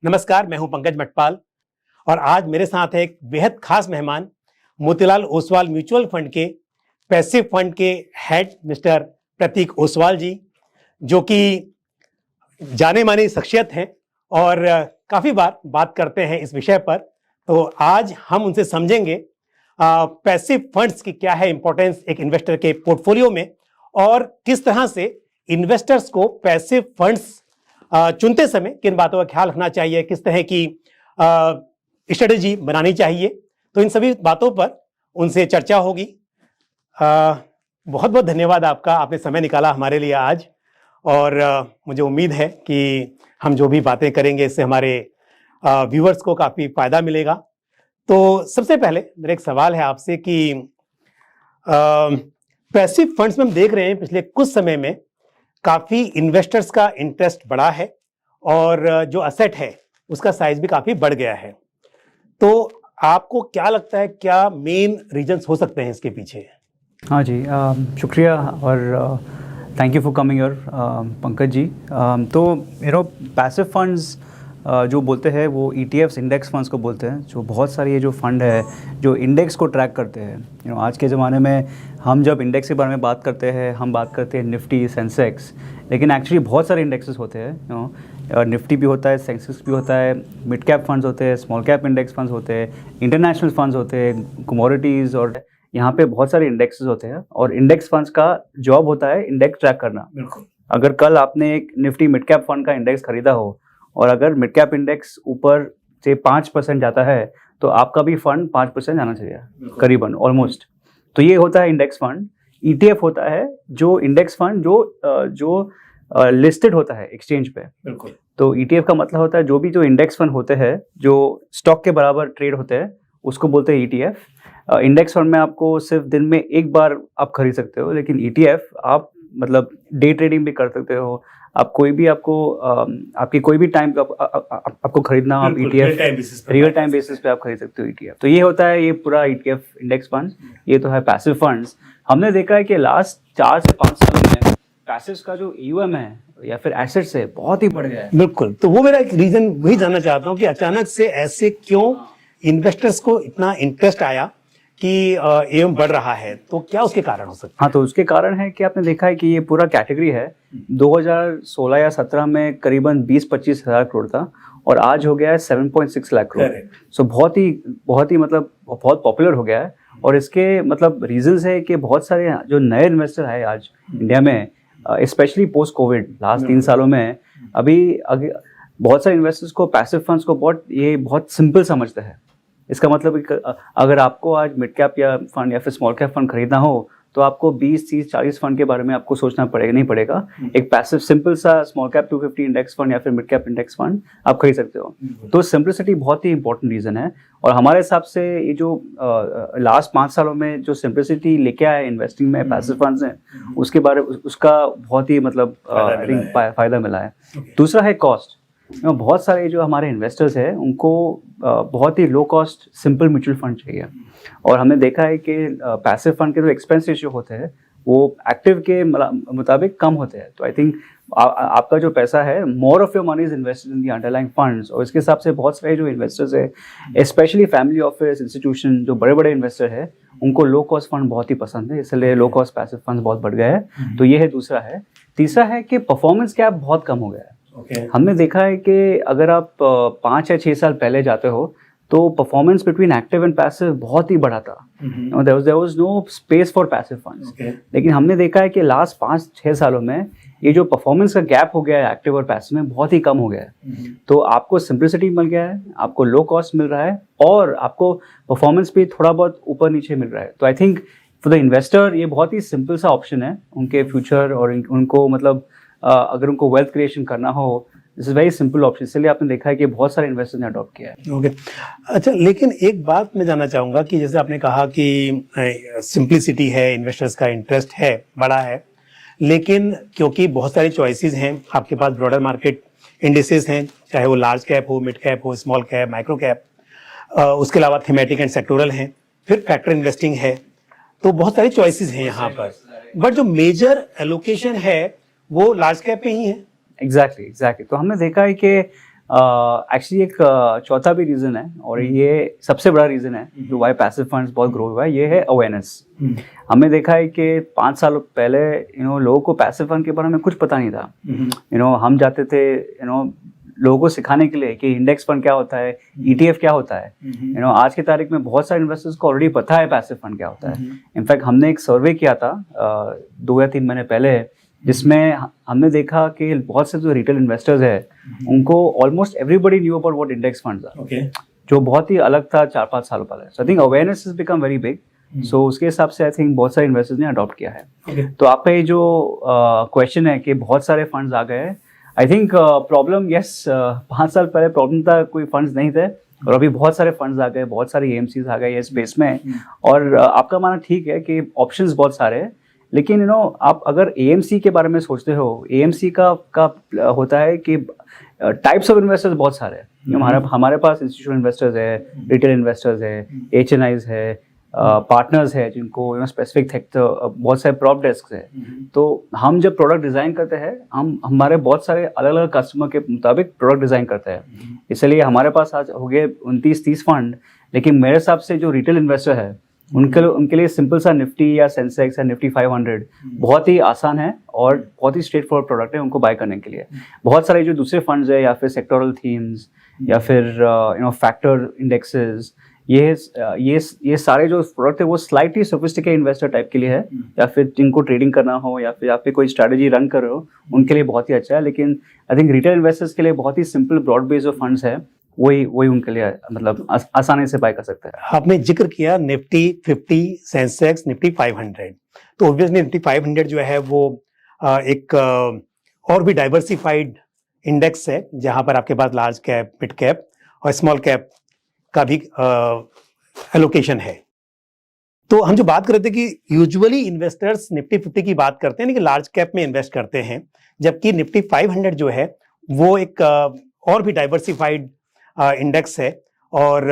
नमस्कार, मैं हूं पंकज मटपाल और आज मेरे साथ है एक बेहद खास मेहमान, मोतीलाल ओसवाल म्यूचुअल फंड के पैसिव फंड के हेड मिस्टर प्रतीक ओसवाल जी, जो कि जाने मानी शख्सियत हैं और काफ़ी बार बात करते हैं इस विषय पर। तो आज हम उनसे समझेंगे पैसिव फंड्स की क्या है इंपॉर्टेंस एक इन्वेस्टर के पोर्टफोलियो में और किस तरह से इन्वेस्टर्स को पैसिव फंड्स चुनते समय किन बातों का ख्याल रखना चाहिए, किस तरह की स्ट्रेटेजी बनानी चाहिए। तो इन सभी बातों पर उनसे चर्चा होगी। बहुत बहुत धन्यवाद आपका, आपने समय निकाला हमारे लिए आज और मुझे उम्मीद है कि हम जो भी बातें करेंगे इससे हमारे व्यूअर्स को काफ़ी फायदा मिलेगा। तो सबसे पहले मेरा एक सवाल है आपसे कि पैसिव फंड्स में हम देख रहे हैं पिछले कुछ समय में काफ़ी इन्वेस्टर्स का इंटरेस्ट बढ़ा है और जो असेट है उसका साइज भी काफ़ी बढ़ गया है। तो आपको क्या लगता है, क्या मेन रीजंस हो सकते हैं इसके पीछे? हाँ जी, शुक्रिया और thank you for coming your Pankaj ji. तो पैसिव फंड्स जो बोलते हैं वो ETFs इंडेक्स फंड्स को बोलते हैं, जो बहुत सारी ये जो फंड है जो इंडेक्स को ट्रैक करते हैं। आज के ज़माने में हम जब इंडेक्स के बारे में बात करते हैं, हम बात करते हैं निफ्टी, सेंसेक्स, लेकिन एक्चुअली बहुत सारे इंडेक्सेस होते हैं। निफ्टी भी होता है, सेंसेक्स भी होता है, मिड कैप फंड्स होते हैं, स्मॉल कैप इंडेक्स फंड्स होते हैं, इंटरनेशनल फंड्स होते हैं, कमोडिटीज़, और यहाँ पे बहुत सारे इंडेक्सेस होते हैं। और इंडेक्स फंड्स का जॉब होता है इंडेक्स ट्रैक करना। बिल्कुल। अगर कल आपने एक निफ्टी मिड कैप फंड का इंडेक्स खरीदा हो और अगर मिड कैप इंडेक्स ऊपर से 5% जाता है तो आपका भी फंड 5% जाना चाहिए, करीबन ऑलमोस्ट। तो ये होता है इंडेक्स फंड। ETF होता है जो इंडेक्स फंड जो लिस्टेड होता है एक्सचेंज पे। बिल्कुल। तो ETF का मतलब होता है जो इंडेक्स फंड होते हैं जो स्टॉक के बराबर ट्रेड होते हैं उसको बोलते हैं ETF। इंडेक्स फंड में आपको सिर्फ दिन में एक बार आप खरीद सकते हो, लेकिन ETF आप मतलब डे ट्रेडिंग भी कर सकते हो। आप कोई भी आपकी कोई भी टाइम आपको खरीदना, आप ETF रियल टाइम बेसिस पे आप खरीद सकते हो ETF। तो ये होता है ये पूरा ETF इंडेक्स फंड। ये तो है पैसिव फंड्स। हमने देखा है कि लास्ट 4 से 5 साल में पैसिव का जो AUM है या फिर एसेट्स है बहुत ही बढ़ गया है। बिल्कुल। तो वो मेरा एक रीजन वही जानना चाहता हूँ कि अचानक से ऐसे क्यों इन्वेस्टर्स को इतना इंटरेस्ट आया कि AUM बढ़ रहा है, तो क्या उसके कारण हो सकते हैं? हाँ, तो उसके कारण है कि आपने देखा है कि ये पूरा कैटेगरी है 2016 या 17 में करीबन 20-25 हज़ार करोड़ था और आज हो गया है 7.6 लाख करोड़। सो बहुत ही मतलब बहुत पॉपुलर हो गया है। और इसके मतलब रीजंस है कि बहुत सारे जो नए इन्वेस्टर है आज इंडिया में, स्पेशली पोस्ट कोविड लास्ट 3 सालों में, अभी बहुत सारे इन्वेस्टर्स को पैसिव फंड्स को बहुत सिंपल समझते हैं। इसका मतलब अगर आपको आज मिड कैप या फंड या फिर स्मॉल कैप फंड खरीदना हो तो आपको 20, 30, 40 फंड के बारे में आपको सोचना पड़ेगा नहीं पड़ेगा। एक पैसिव सिंपल सा स्मॉल कैप 250 इंडेक्स फंड या फिर मिड कैप इंडेक्स फंड आप खरीद सकते हो। तो सिंपलिसिटी बहुत ही इंपॉर्टेंट रीजन है और हमारे हिसाब से ये जो लास्ट 5 सालों में जो सिंपलिसिटी लेके आया इन्वेस्टिंग में पैसिव फंड्स हैं उसका बहुत ही मतलब फायदा मिला है। दूसरा है कॉस्ट। बहुत सारे जो हमारे इन्वेस्टर्स हैं उनको बहुत ही low cost simple mutual fund चाहिए और हमने देखा है कि पैसिव फंड के जो एक्सपेंस रेशियो होते हैं वो एक्टिव के मुताबिक कम होते हैं। तो आई थिंक आपका जो पैसा है, more of your money is invested in the underlying funds. और इसके हिसाब से बहुत सारे जो इन्वेस्टर्स है स्पेशली फैमिली ऑफिस, इंस्टीट्यूशन, जो बड़े बड़े इन्वेस्टर है उनको लो कॉस्ट फंड बहुत ही पसंद है, इसलिए लो कॉस्ट पैसिव फंड बहुत बढ़ गया है। तो ये है दूसरा है। तीसरा है कि परफॉर्मेंस गैप बहुत कम हो गया है। हमने देखा है कि अगर आप 5 या 6 साल पहले जाते हो तो performance between active and passive बहुत ही बड़ा था। There was no space for passive funds. लेकिन हमने देखा है कि लास्ट 5-6 सालों में ये जो परफॉर्मेंस का गैप हो गया है एक्टिव और पैसिव में बहुत ही कम हो गया है। तो आपको सिंपलिसिटी मिल गया है, आपको लो कॉस्ट मिल रहा है और आपको परफॉर्मेंस भी थोड़ा बहुत ऊपर नीचे मिल रहा है। तो I think for the investor ये बहुत ही सिंपल सा ऑप्शन है उनके फ्यूचर और उनको मतलब अगर उनको वेल्थ क्रिएशन करना हो, this is very simple option. इसलिए आपने देखा है कि बहुत सारे इन्वेस्टर्स ने अडॉप्ट किया है। ओके। अच्छा, लेकिन एक बात मैं जानना चाहूँगा कि जैसे आपने कहा कि सिंप्लिसिटी है, इन्वेस्टर्स का इंटरेस्ट है, बड़ा है, लेकिन क्योंकि बहुत सारी चॉइसेस हैं आपके पास, ब्रॉडर मार्केट इंडिसेस हैं, चाहे वो लार्ज कैप हो, मिड कैप हो, स्मॉल कैप, माइक्रो कैप, उसके अलावा थीमेटिक एंड सेक्टोरल हैं, फिर फैक्टर इन्वेस्टिंग है, तो बहुत सारी चॉइसेस हैं यहाँ पर। बट जो मेजर एलोकेशन है वो लार्ज कैप पे ही है। एग्जैक्टली। तो हमने देखा है कि एक्चुअली एक चौथा भी रीज़न है, और ये सबसे बड़ा रीज़न है जो वाई पैसिव फंड्स बहुत ग्रो हुआ है, ये है अवेयरनेस। हमने देखा है कि 5 साल पहले लोगों को पैसिव फंड के बारे में कुछ पता नहीं था। हम जाते थे लोगों को सिखाने के लिए कि इंडेक्स फंड क्या होता है, ETF क्या होता है। आज की तारीख में बहुत सारे इन्वेस्टर्स को ऑलरेडी पता है पैसिव फंड क्या होता है। इनफैक्ट हमने एक सर्वे किया था 2 या 3 महीने पहले, जिसमें हमने देखा कि बहुत से जो रिटेल इन्वेस्टर्स है उनको almost everybody knew about what index funds are, जो बहुत ही अलग था 4-5 साल पहले। So I think awareness has become very big. सो उसके हिसाब से आई थिंक बहुत सारे इन्वेस्टर्स ने अडॉप्ट किया है। तो आपका ये जो क्वेश्चन है कि बहुत सारे फंड्स आ गए, आई थिंक प्रॉब्लम, यस, 5 साल पहले प्रॉब्लम था, कोई फंड्स नहीं थे, और अभी बहुत सारे फंड्स आ गए, बहुत सारी AMCs आ गए इस स्पेस में। और आपका मानना ठीक है कि ऑप्शंस बहुत सारे हैं, लेकिन आप अगर AMC के बारे में सोचते हो, AMC का होता है कि टाइप्स ऑफ इन्वेस्टर्स बहुत सारे हैं। हमारे पास इंस्टीट्यूशनल इन्वेस्टर्स है, रिटेल इन्वेस्टर्स है, HNIs है, पार्टनर्स है जिनको स्पेसिफिक सेक्टर, बहुत सारे प्रॉप डेस्क है। तो हम जब प्रोडक्ट डिज़ाइन करते हैं, हम हमारे बहुत सारे अलग अलग कस्टमर के मुताबिक प्रोडक्ट डिज़ाइन करते हैं। इसलिए हमारे पास आज हो गए 29-30 फंड, लेकिन मेरे हिसाब से जो रिटेल इन्वेस्टर है उनके लिए सिंपल सा निफ्टी या सेंसेक्स या निफ्टी 500 बहुत ही आसान है और बहुत ही स्ट्रेट फॉरवर्ड प्रोडक्ट है उनको बाय करने के लिए। बहुत सारे जो दूसरे फंड्स है, या फिर सेक्टोरल थीम्स, या फिर फैक्टर इंडेक्सेस, ये सारे जो प्रोडक्ट है वो स्लाइटली सोफिस्टिकेटेड इन्वेस्टर टाइप के लिए है, या फिर जिनको ट्रेडिंग करना हो, या फिर आप पे कोई स्ट्रैटेजी रन कर रहे हो, उनके लिए बहुत ही अच्छा है। लेकिन आई थिंक रिटेल इन्वेस्टर्स के लिए बहुत ही सिंपल ब्रॉड बेस्ड जो फंड्स है वही उनके लिए मतलब आसानी से बाय कर सकते हैं। आपने जिक्र किया निफ्टी 50, सेंसेक्स, निफ्टी 500, तो ऑब्वियसली निफ्टी 500 जो है वो एक और भी डाइवर्सिफाइड इंडेक्स है, जहां पर आपके पास लार्ज कैप, मिड कैप और स्मॉल कैप का भी एलोकेशन है। तो हम जो बात कर रहे थे कि यूजुअली इन्वेस्टर्स निफ्टी 50 की बात करते हैं, लेकिन लार्ज कैप में इन्वेस्ट करते हैं, जबकि निफ्टी 500 जो है वो एक और भी डाइवर्सिफाइड इंडेक्स है और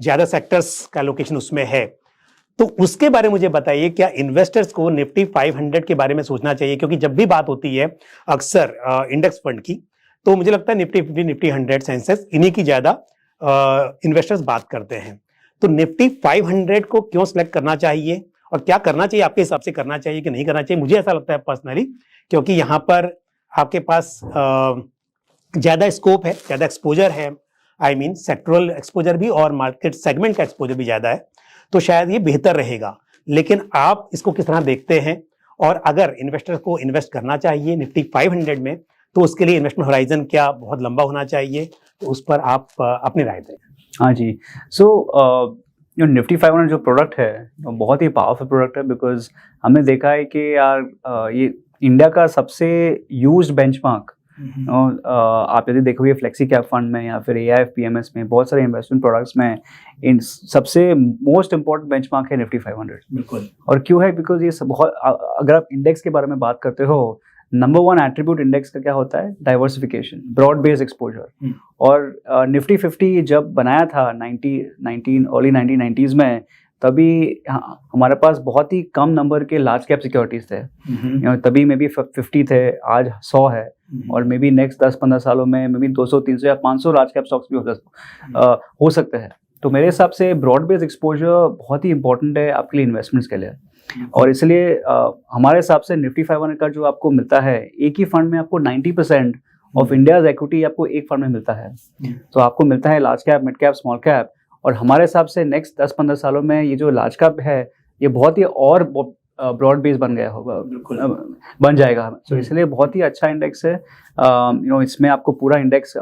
ज़्यादा सेक्टर्स का एलोकेशन उसमें है। तो उसके बारे में मुझे बताइए, क्या इन्वेस्टर्स को निफ्टी 500 के बारे में सोचना चाहिए? क्योंकि जब भी बात होती है अक्सर इंडेक्स फंड की, तो मुझे लगता है निफ्टी 50, निफ्टी 100, सेंसेक्स, इन्हीं की ज़्यादा इन्वेस्टर्स बात करते हैं। तो निफ्टी 500 को क्यों सिलेक्ट करना चाहिए और क्या करना चाहिए, आपके हिसाब से करना चाहिए कि नहीं करना चाहिए? मुझे ऐसा लगता है पर्सनली, क्योंकि यहाँ पर आपके पास ज़्यादा स्कोप है, ज़्यादा एक्सपोजर है, आई मीन सेक्टरल एक्सपोजर भी और मार्केट सेगमेंट का एक्सपोजर भी ज़्यादा है, तो शायद ये बेहतर रहेगा। लेकिन आप इसको किस तरह देखते हैं? और अगर इन्वेस्टर को इन्वेस्ट करना चाहिए निफ्टी 500 में, तो उसके लिए इन्वेस्टमेंट होराइजन क्या बहुत लंबा होना चाहिए? तो उस पर आप अपनी राय दें। हाँ जी, सो जो निफ्टी 500 जो प्रोडक्ट है वो बहुत ही पावरफुल प्रोडक्ट है, बिकॉज हमने देखा है कि यार ये इंडिया का सबसे यूज्ड बेंचमार्क, आप यदि देखोगे फ्लेक्सी कैप फंड में या फिर AIF PMS में, बहुत सारे इन्वेस्टमेंट प्रोडक्ट्स में, इन सबसे मोस्ट इंपॉर्टेंट बेंचमार्क है निफ्टी 500। बिल्कुल। और क्यों है? बिकॉज ये सब बहुत, अगर आप इंडेक्स के बारे में बात करते हो, नंबर 1 एट्रीब्यूट इंडेक्स का क्या होता है? Diversification, broad based exposure. और निफ्टी 50 जब बनाया था अर्ली 1990s में, तभी हमारे पास बहुत ही कम नंबर के लार्ज कैप सिक्योरिटीज थे। तभी मे बी 50 थे, आज 100 है, और मे बी नेक्स्ट 10-15 सालों में मे बी 200, 300 या 500 लार्ज कैप स्टॉक्स भी हो सकते हैं। तो मेरे हिसाब से ब्रॉड बेस्ड एक्सपोजर बहुत ही इंपॉर्टेंट है आपके लिए, इन्वेस्टमेंट्स के लिए। और इसलिए हमारे हिसाब से निफ्टी 500 का जो आपको मिलता है, एक ही फंड में आपको 90% ऑफ इंडियाज इक्विटी आपको एक फंड में मिलता है। तो आपको मिलता है large cap, mid cap, small cap. और हमारे हिसाब से नेक्स्ट 10-15 सालों में ये जो लार्ज कैप है ये बहुत ही और ब्रॉड बेस बन गया होगा, बन जाएगा। तो इसलिए बहुत ही अच्छा इंडेक्स है। इसमें आपको पूरा इंडेक्स,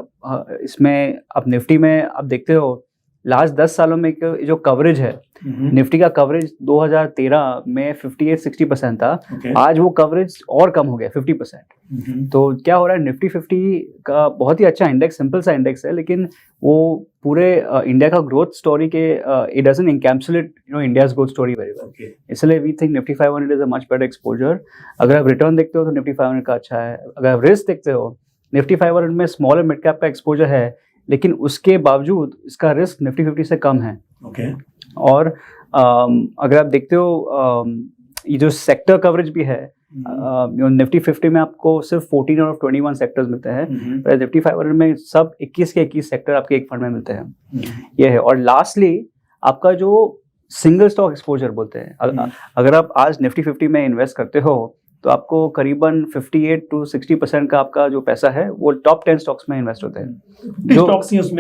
इसमें आप निफ्टी में आप देखते हो लास्ट 10 सालों में जो कवरेज है, निफ्टी का कवरेज 2013 में 58-60% था। आज वो कवरेज और कम हो गया 50%। तो क्या हो रहा है, निफ्टी 50 का बहुत ही अच्छा इंडेक्स, सिंपल सा इंडेक्स है, लेकिन वो पूरे इंडिया का ग्रोथ स्टोरी के it doesn't encapsulate India's growth story very well. इसलिए we think Nifty 500 is a much better exposure. अगर आप रिटर्न देखते हो तो निफ्टी 500 का अच्छा है। अगर आप रिस्क देखते हो, निफ्टी 500 में स्मॉल और मिड कैप का एक्सपोजर है, लेकिन उसके बावजूद इसका रिस्क निफ्टी 50 से कम है। और अगर आप देखते हो ये जो सेक्टर कवरेज भी है, निफ्टी 50 में आपको सिर्फ 14 और 21 सेक्टर्स मिलते हैं, पर निफ्टी 500 में सब 21 के 21 सेक्टर आपके एक फंड में मिलते हैं। ये है। और लास्टली आपका जो सिंगल स्टॉक एक्सपोजर बोलते हैं, अगर आप आज निफ्टी 50 में इन्वेस्ट करते हो तो आपको करीबन 58 to 60% का आपका जो पैसा है वो टॉप 10 स्टॉक्स में इन्वेस्ट होते हैं। जो 50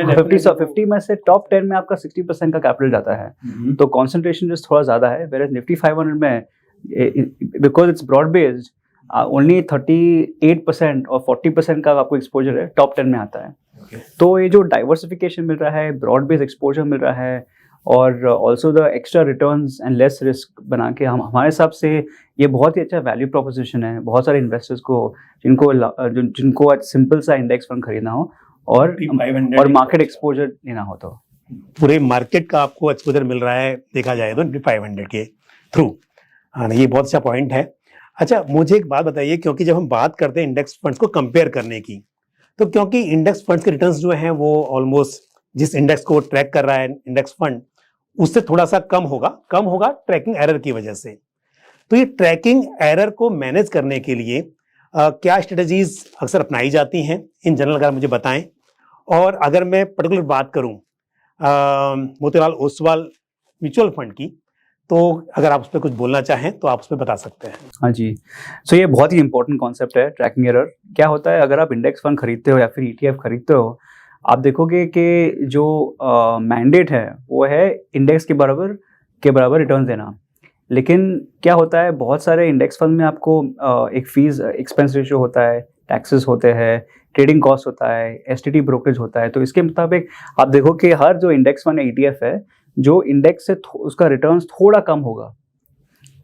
में से टॉप 10 में आपका 60% का कैपिटल जाता है, तो कॉन्सेंट्रेशन जो थोड़ा ज़्यादा है। वेयर निफ्टी 500 में because it's broad based, only 38% और 40% का आपको एक्सपोजर है टॉप 10 में आता है। तो ये जो डाइवर्सिफिकेशन मिल रहा है, ब्रॉड बेस्ड एक्सपोजर मिल रहा है, और also the extra returns and less risk बना के हमारे हिसाब से ये बहुत ही अच्छा वैल्यू प्रोपोजिशन है बहुत सारे इन्वेस्टर्स को, जिनको आज सिंपल सा इंडेक्स फंड खरीदना हो और मार्केट एक्सपोजर लेना हो। तो पूरे मार्केट का आपको एक्सपोजर मिल रहा है देखा जाए तो 500 के थ्रू। हाँ, ये बहुत अच्छा पॉइंट है। अच्छा, मुझे एक बात बताइए, क्योंकि जब हम बात करते हैं इंडेक्स फंड्स को कंपेयर करने की, तो क्योंकि इंडेक्स फंड्स के रिटर्न्स जो हैं वो ऑलमोस्ट जिस इंडेक्स को ट्रैक कर रहा है इंडेक्स फंड उससे थोड़ा सा कम होगा ट्रैकिंग एरर की वजह से। तो ये ट्रैकिंग एरर को मैनेज करने के लिए क्या स्ट्रेटजीज अक्सर अपनाई जाती हैं इन जनरल, अगर मुझे बताएं। और अगर मैं पर्टिकुलर बात करूं मोतीलाल ओसवाल म्यूचुअल फंड की, तो अगर आप उस पर कुछ बोलना चाहें तो आप उस पर बता सकते हैं। हाँ जी, सो ये बहुत ही इंपॉर्टेंट कॉन्सेप्ट है ट्रैकिंग एरर। क्या होता है, अगर आप इंडेक्स फंड खरीदते हो या फिर ETF खरीदते हो, आप देखोगे कि जो मैंडेट है वो है इंडेक्स के बराबर रिटर्न देना। लेकिन क्या होता है, बहुत सारे इंडेक्स फंड में आपको एक फीस एक्सपेंस रेशियो होता है, टैक्सेस होते हैं, ट्रेडिंग कॉस्ट होता है, STT ब्रोकरेज होता है। तो इसके मुताबिक आप देखो कि हर जो इंडेक्स फंड ETF है, जो इंडेक्स से उसका रिटर्न्स थोड़ा कम होगा।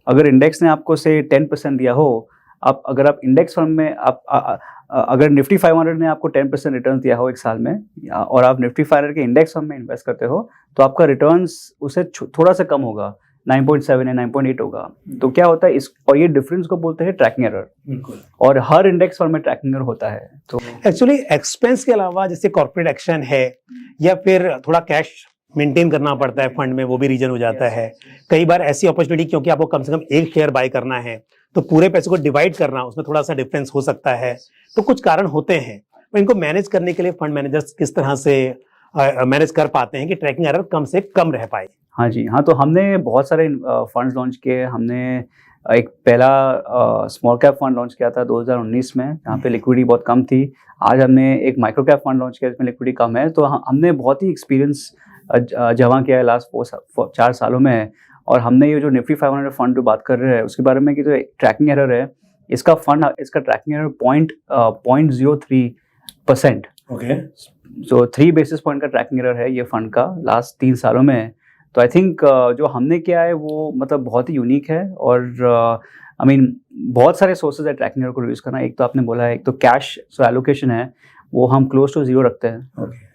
अगर इंडेक्स ने आपको से 10% दिया हो, अगर आप इंडेक्स फंड में अगर निफ्टी 500 ने आपको 10% रिटर्न दिया हो एक साल में, और आप निफ्टी 500 के इंडेक्स फंड में इन्वेस्ट करते हो, तो आपका रिटर्न्स उससे थोड़ा सा कम होगा, 9.7 या 9.8 होगा। तो क्या होता है और ये डिफरेंस को बोलते हैं ट्रैकिंग एरर, और हर इंडेक्स फंड में ट्रैकिंग एरर होता है। तो एक्चुअली एक्सपेंस के अलावा जैसे कॉर्पोरेट एक्शन है या फिर थोड़ा कैश मेंटेन करना पड़ता है फंड में, वो भी रीजन हो जाता है। कई बार ऐसी अपॉर्चुनिटी, क्योंकि आपको कम से कम एक शेयर बाय करना है तो पूरे पैसे को डिवाइड करना, उसमें थोड़ा सा डिफरेंस हो सकता है। तो कुछ कारण होते हैं, तो इनको मैनेज करने के लिए फंड मैनेजर्स किस तरह से मैनेज कर पाते हैं कि ट्रैकिंग एरर कम से कम रह पाए। हाँ जी, हाँ, तो हमने बहुत सारे फंड्स लॉन्च किए। हमने एक पहला स्मॉल कैप फंड लॉन्च किया था 2019 में, जहाँ पे लिक्विडिटी बहुत कम थी। आज हमने एक माइक्रो कैप फंड लॉन्च किया जिसमें लिक्विडिटी कम है। तो हमने बहुत ही एक्सपीरियंस जमा किया है लास्ट 4 सालों में। और हमने ये जो निफ्टी 500 फंड जो बात कर रहे हैं उसके बारे में कि जो ट्रैकिंग एरर है, इसका ट्रैकिंग एरर 0.03%। ओके, सो 3 बेसिस पॉइंट का ट्रैकिंग एरर है ये फंड का लास्ट 3 सालों में। तो आई थिंक जो हमने किया है वो मतलब बहुत ही यूनिक है। और बहुत सारे सोर्सेज है ट्रैकिंग एरर को रिड्यूस करना। एक तो आपने बोला है, एक तो कैश एलोकेशन है वो हम क्लोज टू 0 रखते हैं।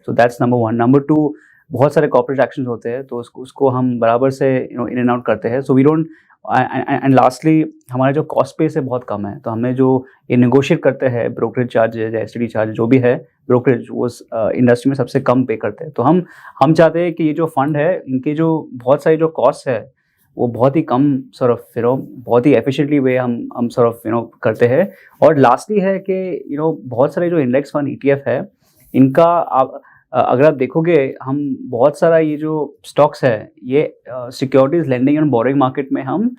So that's number 1। नंबर 2, बहुत सारे कॉर्पोरेट एक्शंस होते हैं तो उसको हम बराबर से इन एंड आउट करते हैं। So we don't, and lastly हमारा जो कॉस्ट बेस है बहुत कम है। तो हमने जो ये नेगोशिएट करते हैं ब्रोकरेज चार्जेज या STT चार्ज जो भी है ब्रोकरेज, वो इंडस्ट्री में सबसे कम पे करते हैं। तो हम चाहते हैं कि ये जो फंड है इनके जो बहुत सारी जो कॉस्ट है वो बहुत ही कम बहुत ही एफिशिएंटली वे हम करते हैं। और लास्टली है कि बहुत सारे जो इंडेक्स फंड ETF है इनका अगर आप देखोगे, हम बहुत सारा ये जो स्टॉक्स है ये securities lending and boring market में हम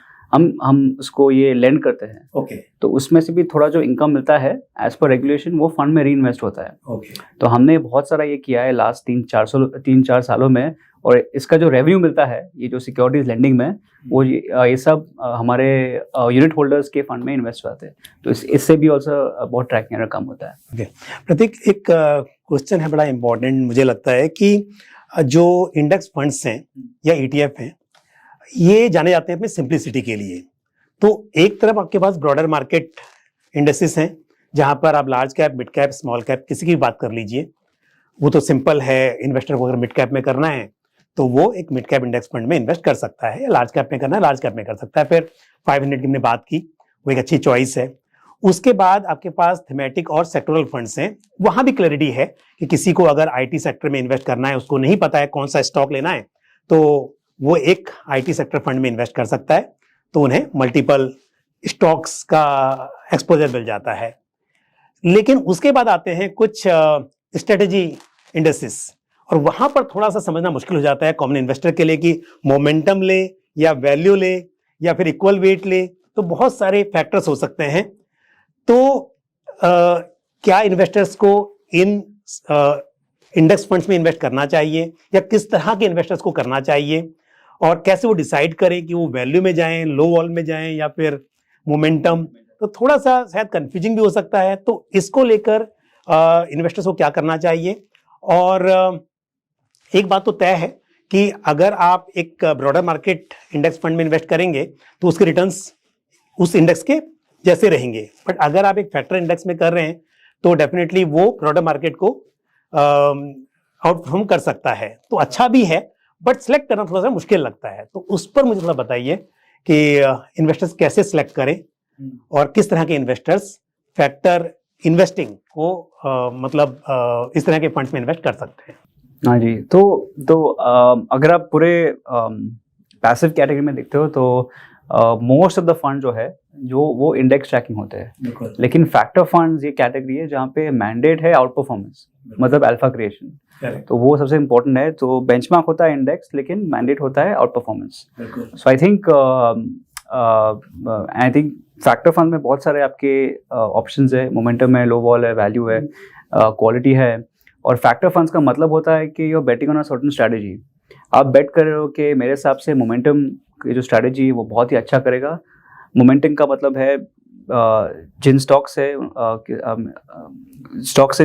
उसको ये लेंड करते हैं। ओके, तो उसमें से भी थोड़ा जो इनकम मिलता है एज पर रेगुलेशन वो फंड में री इन्वेस्ट होता है। ओके, तो हमने बहुत सारा ये किया है लास्ट 3-4 सालों में। और इसका जो रेवेन्यू मिलता है ये जो सिक्योरिटीज लेंडिंग में, वो ये सब हमारे यूनिट होल्डर्स के फंड में इन्वेस्ट होते हैं। तो इससे भी ऑल्सो बहुत ट्रैकिंग एरर कम होता है। ओके, प्रतीक, एक क्वेश्चन है बड़ा इंपॉर्टेंट मुझे लगता है कि जो इंडेक्स फंड्स हैं या ETF हैं, ये जाने जाते हैं अपनी सिंप्लिसिटी के लिए। तो एक तरफ आपके पास ब्रॉडर मार्केट इंडेक्सेस हैं जहां पर आप large cap, mid cap, small cap किसी की बात कर लीजिए, वो तो सिंपल है। इन्वेस्टर को अगर मिड कैप में करना है तो वो एक मिड कैप इंडेक्स फंड में इन्वेस्ट कर सकता है, या लार्ज कैप में करना है लार्ज कैप में कर सकता है। फिर 500 की हमने बात की, वो एक अच्छी चॉइस है। उसके बाद आपके पास थीमेटिक और सेक्टोरल फंड्स हैं। वहां भी क्लैरिटी है कि किसी को अगर IT सेक्टर में इन्वेस्ट करना है, उसको नहीं पता है कौन सा स्टॉक लेना है, तो वो एक IT सेक्टर फंड में इन्वेस्ट कर सकता है। तो उन्हें मल्टीपल स्टॉक्स का एक्सपोजर मिल जाता है। लेकिन उसके बाद आते हैं कुछ स्ट्रेटेजी इंडस्ट्रीज, और वहां पर थोड़ा सा समझना मुश्किल हो जाता है कॉमन इन्वेस्टर के लिए कि मोमेंटम ले या वैल्यू ले या फिर इक्वल वेट ले, तो बहुत सारे फैक्टर्स हो सकते हैं। तो क्या इन्वेस्टर्स को इन इंडेक्स फंड्स में इन्वेस्ट करना चाहिए या किस तरह के इन्वेस्टर्स को करना चाहिए, और कैसे वो डिसाइड करें कि वो वैल्यू में जाएं, लो वॉल में जाएं या फिर मोमेंटम, तो थोड़ा सा शायद कंफ्यूजिंग भी हो सकता है। तो इसको लेकर इन्वेस्टर्स को क्या करना चाहिए। और एक बात तो तय है कि अगर आप एक ब्रॉडर मार्केट इंडेक्स फंड में इन्वेस्ट करेंगे तो उसके रिटर्न्स उस इंडेक्स के जैसे रहेंगे, बट अगर आप एक फैक्टर इंडेक्स में कर रहे हैं तो डेफिनेटली वो ब्रॉडर मार्केट को आउटपरफॉर्म कर सकता है। तो अच्छा भी है, बट सिलेक्ट करना थोड़ा सा मुश्किल लगता है। तो उस पर मुझे थोड़ा बताइए कि इन्वेस्टर्स कैसे सिलेक्ट करें और किस तरह के इन्वेस्टर्स फैक्टर इन्वेस्टिंग को मतलब इस तरह के फंड्स में इन्वेस्ट कर सकते हैं। हाँ जी, तो अगर आप पूरे पैसिव कैटेगरी में देखते हो तो मोस्ट ऑफ द फंड जो है वो इंडेक्स ट्रैकिंग होते हैं, लेकिन फैक्टर फंड्स ये कैटेगरी है जहाँ पे मैंडेट है आउट परफॉर्मेंस, मतलब अल्फा क्रिएशन। तो वो सबसे इम्पोर्टेंट है। तो बेंचमार्क होता है इंडेक्स, लेकिन मैंडेट होता है outperformance. So I think factor fund में बहुत सारे आपके ऑप्शंस है, मोमेंटम है, लो वॉल है, वैल्यू है, क्वालिटी है। और फैक्टर फंड्स का मतलब होता है कि you are betting on a certain strategy. आप बेट कर रहे हो कि मेरे हिसाब से मोमेंटम की जो स्ट्रैटेजी है वो बहुत ही अच्छा करेगा। मोमेंटम का मतलब है जिन स्टॉक्स है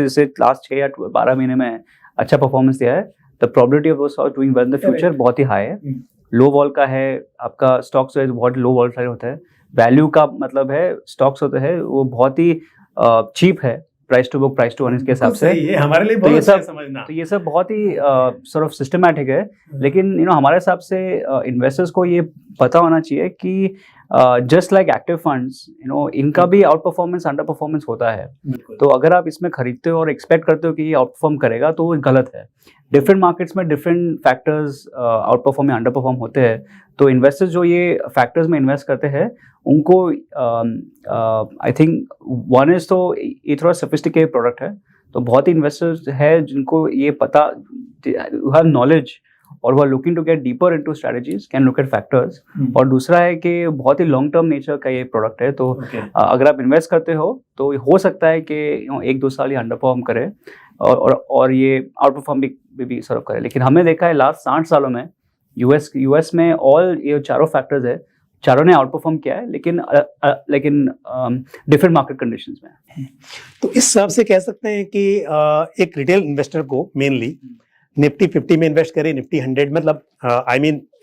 जैसे लास्ट 6 या 12 महीने में अच्छा परफॉर्मेंस दिया है, द प्रोबेबिलिटी ऑफ वो stock doing well in the future बहुत ही हाई है। लो वॉल का है, आपका स्टॉक्स जो है बहुत लो वॉलेटाइल होता है। वैल्यू का मतलब है स्टॉक्स होते हैं वो बहुत ही चीप है, price to book, price to earnings के हिसाब से। ये हमारे लिए बहुत अच्छा समझना। तो ये सब बहुत ही सॉर्ट ऑफ सिस्टमैटिक है। लेकिन हमारे हिसाब से इन्वेस्टर्स को ये पता होना चाहिए कि जस्ट लाइक एक्टिव फंड्स इनका भी आउट परफॉर्मेंस, अंडर परफॉर्मेंस होता है। तो अगर आप इसमें खरीदते हो और एक्सपेक्ट करते हो कि ये आउट परफॉर्म करेगा तो वो गलत है। डिफरेंट मार्केट्स में डिफरेंट फैक्टर्स आउट परफॉर्म या अंडर परफॉर्म होते हैं। तो इन्वेस्टर्स जो ये फैक्टर्स में इन्वेस्ट करते हैं उनको आई थिंक वन इज, तो ये थोड़ा सोफिस्टिकेटेड प्रोडक्ट है। तो बहुत ही इन्वेस्टर्स है जिनको ये पता, हैव नॉलेज और वो looking to get deeper into strategies, can look at factors. और दूसरा है कि बहुत ही लॉन्ग टर्म नेचर का ये प्रोडक्ट है। तो अगर आप इन्वेस्ट करते हो तो हो सकता है कि 1-2 साल ये अंडर परफॉर्म करे और ये आउट परफॉर्म भी सर्व करे। लेकिन हमने देखा है लास्ट 60 सालों में यूएस में ऑल ये चारों फैक्टर्स है, चारों ने आउट परफॉर्म किया है, लेकिन डिफरेंट मार्केट कंडीशंस में। तो इस हिसाब से कह सकते हैं कि एक रिटेल इन्वेस्टर को मेनली निफ्टी 50 में इन्वेस्ट करे, निफ्टी 100 मतलब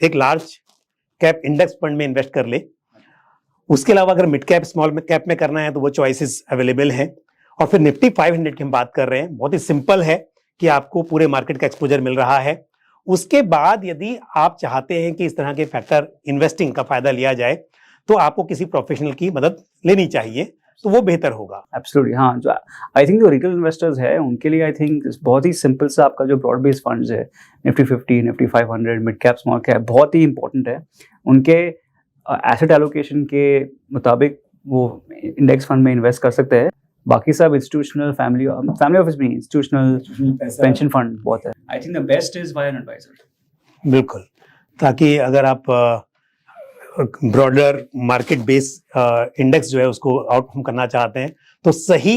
एक लार्ज कैप इंडेक्स फंड में इन्वेस्ट कर ले। उसके अलावा अगर मिड कैप, स्मॉल कैप में करना है तो वो चॉइसेस अवेलेबल हैं। और फिर निफ्टी 500 की हम बात कर रहे हैं, बहुत ही सिंपल है कि आपको पूरे मार्केट का एक्सपोजर मिल रहा है। उसके बाद यदि आप चाहते हैं कि इस तरह के फैक्टर इन्वेस्टिंग का फायदा लिया जाए तो आपको किसी प्रोफेशनल की मदद लेनी चाहिए, तो वो बेहतर होगा। एब्सोल्युटली, हाँ। जो आई थिंक जो रिटेल इन्वेस्टर्स है उनके लिए आई थिंक बहुत ही सिंपल सा आपका जो ब्रॉड बेस्ड फंड्स है, Nifty 50, Nifty 500, mid cap, small cap, बहुत ही इंपॉर्टेंट है। उनके एसेट एलोकेशन के मुताबिक वो इंडेक्स फंड में इन्वेस्ट कर सकते हैं। बाकी सब इंस्टीट्यूशनल, फैमिली ऑफिस भी, इंस्टीट्यूशनल पेंशन फंड बहुत है। I think the best is by an adviser. बिल्कुल, ताकि अगर आप ब्रॉडर मार्केट बेस इंडेक्स जो है उसको आउटकम करना चाहते हैं तो सही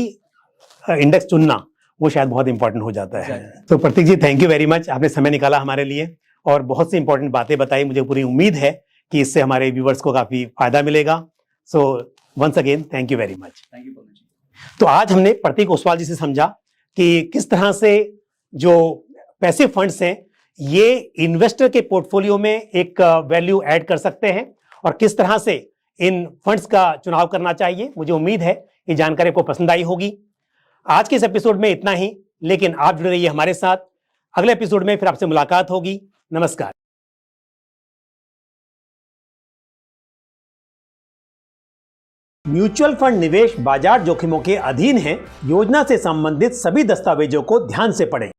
इंडेक्स चुनना वो शायद बहुत इंपॉर्टेंट हो जाता है। तो प्रतीक जी, थैंक यू वेरी मच, आपने समय निकाला हमारे लिए और बहुत सी इंपॉर्टेंट बातें बताई। मुझे पूरी उम्मीद है कि इससे हमारे व्यूवर्स को काफी फायदा मिलेगा। So once again thank you very much. Thank you. तो आज हमने प्रतीक ओसवाल जी से समझा कि किस तरह से जो पैसिव फंड्स हैं ये इन्वेस्टर के पोर्टफोलियो में एक वैल्यू ऐड कर सकते हैं और किस तरह से इन फंड्स का चुनाव करना चाहिए। मुझे उम्मीद है कि जानकारी आपको पसंद आई होगी। आज के इस एपिसोड में इतना ही, लेकिन आप जुड़े रहिए हमारे साथ। अगले एपिसोड में फिर आपसे मुलाकात होगी। नमस्कार। म्यूचुअल फंड निवेश बाजार जोखिमों के अधीन है। योजना से संबंधित सभी दस्तावेजों को ध्यान से पढ़ें।